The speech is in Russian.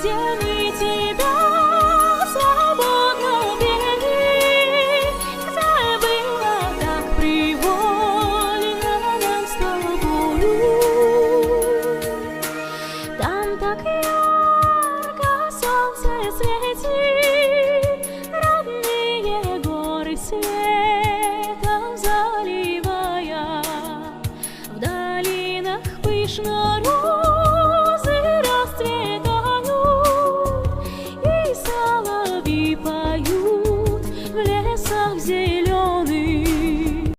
где мы тебя свободно пели, где было так привольно нам с тобою. Там так ярко солнце светит, родные горы светом заливая, в долинах пышно